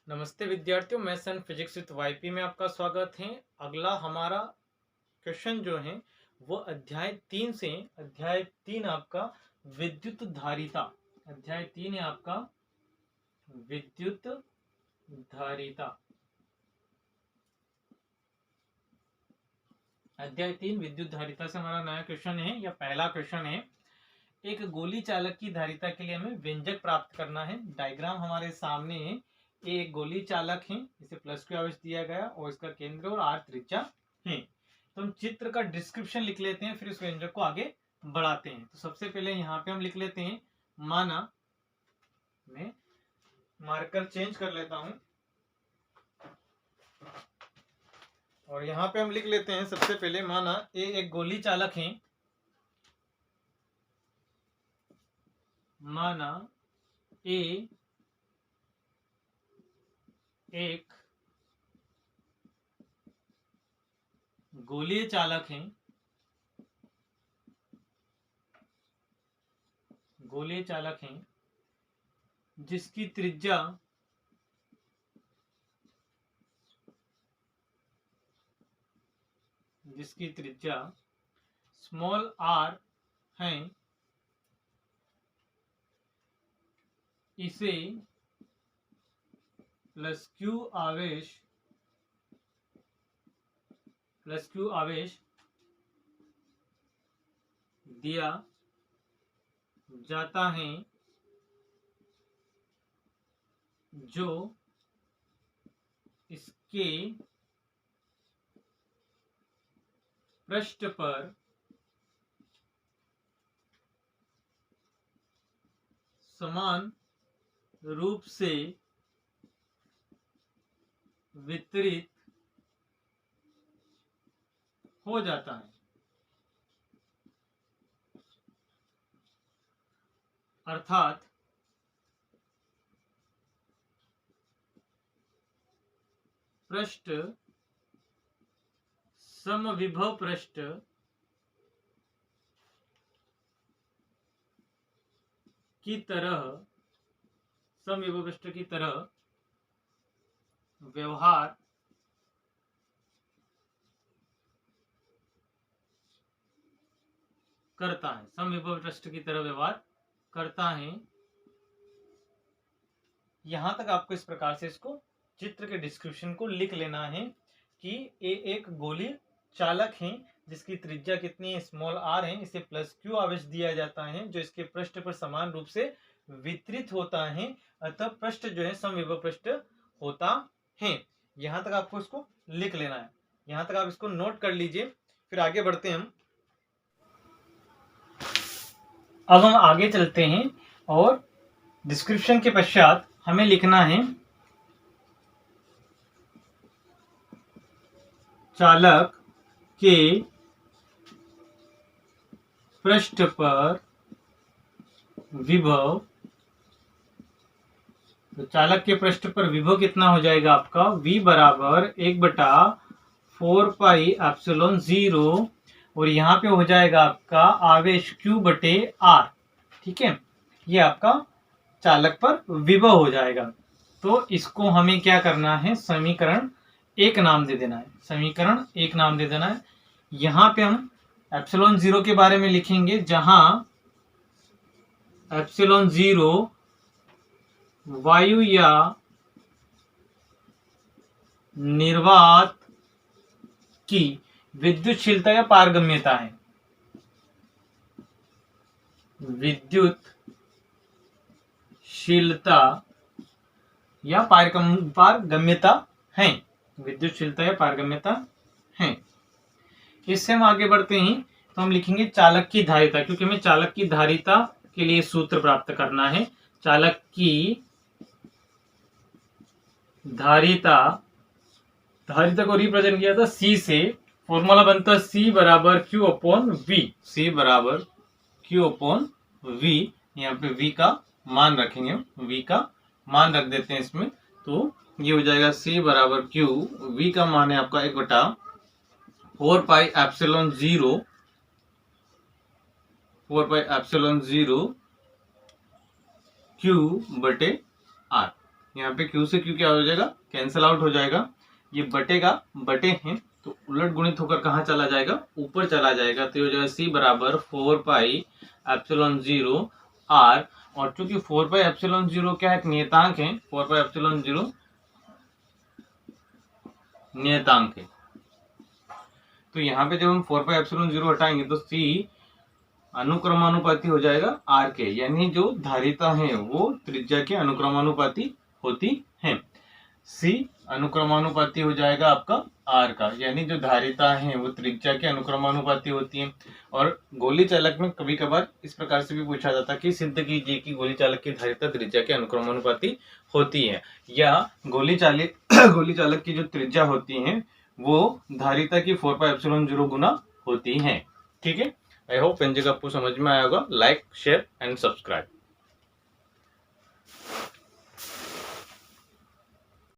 नमस्ते विद्यार्थियों, मैं सन फिजिक्स विद वाईपी में आपका स्वागत है। अगला हमारा क्वेश्चन जो है वो अध्याय 3 से। अध्याय 3 आपका विद्युत धारिता। अध्याय 3 है आपका विद्युत धारिता। अध्याय 3 विद्युत धारिता से हमारा नया क्वेश्चन है या पहला क्वेश्चन है। एक गोली चालक की धारिता के लिए हमें व्यंजक प्राप्त करना है। डायग्राम हमारे सामने है। ये एक गोली चालक है, इसे प्लस क्यू आवेश दिया गया और इसका केंद्र और आर त्रिज्या है। तो हम चित्र का डिस्क्रिप्शन लिख लेते हैं, फिर इस व्यंजक को आगे बढ़ाते हैं। तो सबसे पहले यहाँ पे हम लिख लेते हैं माना, मैं मार्कर चेंज कर लेता हूं और यहाँ पे हम लिख लेते हैं सबसे पहले माना ए एक गोली चालक है। माना ए एक गोलीय चालक है। गोलीय चालक है जिसकी त्रिज्या स्मॉल आर है। इसे प्लस क्यू आवेश दिया जाता है जो इसके पृष्ठ पर समान रूप से वितरित हो जाता है। अर्थात पृष्ठ समविभव पृष्ठ की तरह व्यवहार करता है। समविभव पृष्ठ की तरह व्यवहार करता है। यहां तक आपको इस प्रकार से इसको चित्र के डिस्क्रिप्शन को लिख लेना है कि ये एक गोली चालक है जिसकी त्रिज्या कितनी है, स्मॉल आर है। इसे प्लस क्यू आवेश दिया जाता है जो इसके पृष्ठ पर समान रूप से वितरित होता है। अतः पृष्ठ जो है समविभव पृष्ठ होता है। यहां तक आपको इसको लिख लेना है। यहां तक आप इसको नोट कर लीजिए, फिर आगे बढ़ते हैं हम। अब हम आगे चलते हैं और डिस्क्रिप्शन के पश्चात हमें लिखना है चालक के पृष्ठ पर विभव। तो चालक के पृष्ठ पर विभव कितना हो जाएगा आपका, V बराबर 1/4 पाई एप्सिलॉन 0 और यहाँ पे हो जाएगा आपका आवेश Q बटे R। ठीक है, ये आपका चालक पर विभव हो जाएगा। तो इसको हमें क्या करना है, समीकरण 1 नाम दे देना है। समीकरण 1 नाम दे देना है। यहाँ पे हम एप्सिलॉन 0 के बारे में लिखेंगे, जहां एप्सिलॉन 0 वायु या निर्वात की विद्युतशीलता या पारगम्यता है। विद्युतशीलता या पारगम्यता है। विद्युतशीलता या पारगम्यता है। इससे हम आगे बढ़ते हैं तो हम लिखेंगे चालक की धारिता, क्योंकि हमें चालक की धारिता के लिए सूत्र प्राप्त करना है। चालक की धारिता को रिप्रेजेंट किया था C से। फॉर्मूला बनता है C बराबर Q अपॉन V। C बराबर Q अपॉन V। यहाँ पे V का मान रखेंगे, V का मान रख देते हैं इसमें। तो ये हो जाएगा C बराबर Q, V का मान है आपका 1/4 पाई एप्सिलॉन 0 Q बटे R। यहाँ पे Q से Q क्या हो जाएगा, कैंसिल आउट हो जाएगा। ये बटेगा बटे हैं तो उलट गुणित होकर कहाँ चला जाएगा, ऊपर चला जाएगा। तो ये हो जाएगा C बराबर 4 पाई एप्सिलॉन 0 R। और चूंकि 4 पाई एप्सिलॉन 0 क्या है, एक नियतांक है, 4 पाई एप्सिलॉन 0 नियतांक है। तो यहाँ पे जब हम 4 पाई एप्सिलॉन 0 हटाएंगे तो C अनुक्रमानुपाती हो जाएगा R के, यानी जो धारिता है वो त्रिज्या के अनुक्रमानुपाती होती है। C अनुक्रमानुपाती हो जाएगा आपका R का, यानी जो धारिता है वो त्रिज्या के अनुक्रमानुपाती होती है। और गोली चालक में कभी कभार इस प्रकार से भी पूछा जाता है कि सिद्ध कीजिए कि गोली चालक की धारिता त्रिज्या के अनुक्रमानुपाती होती है, या गोली चालक की जो त्रिज्या होती है वो धारिता की 4 पाई एप्सिलॉन 0 गुना होती है। ठीक है, आई होप व्यंजक आपको समझ में आया होगा। Like, share and subscribe.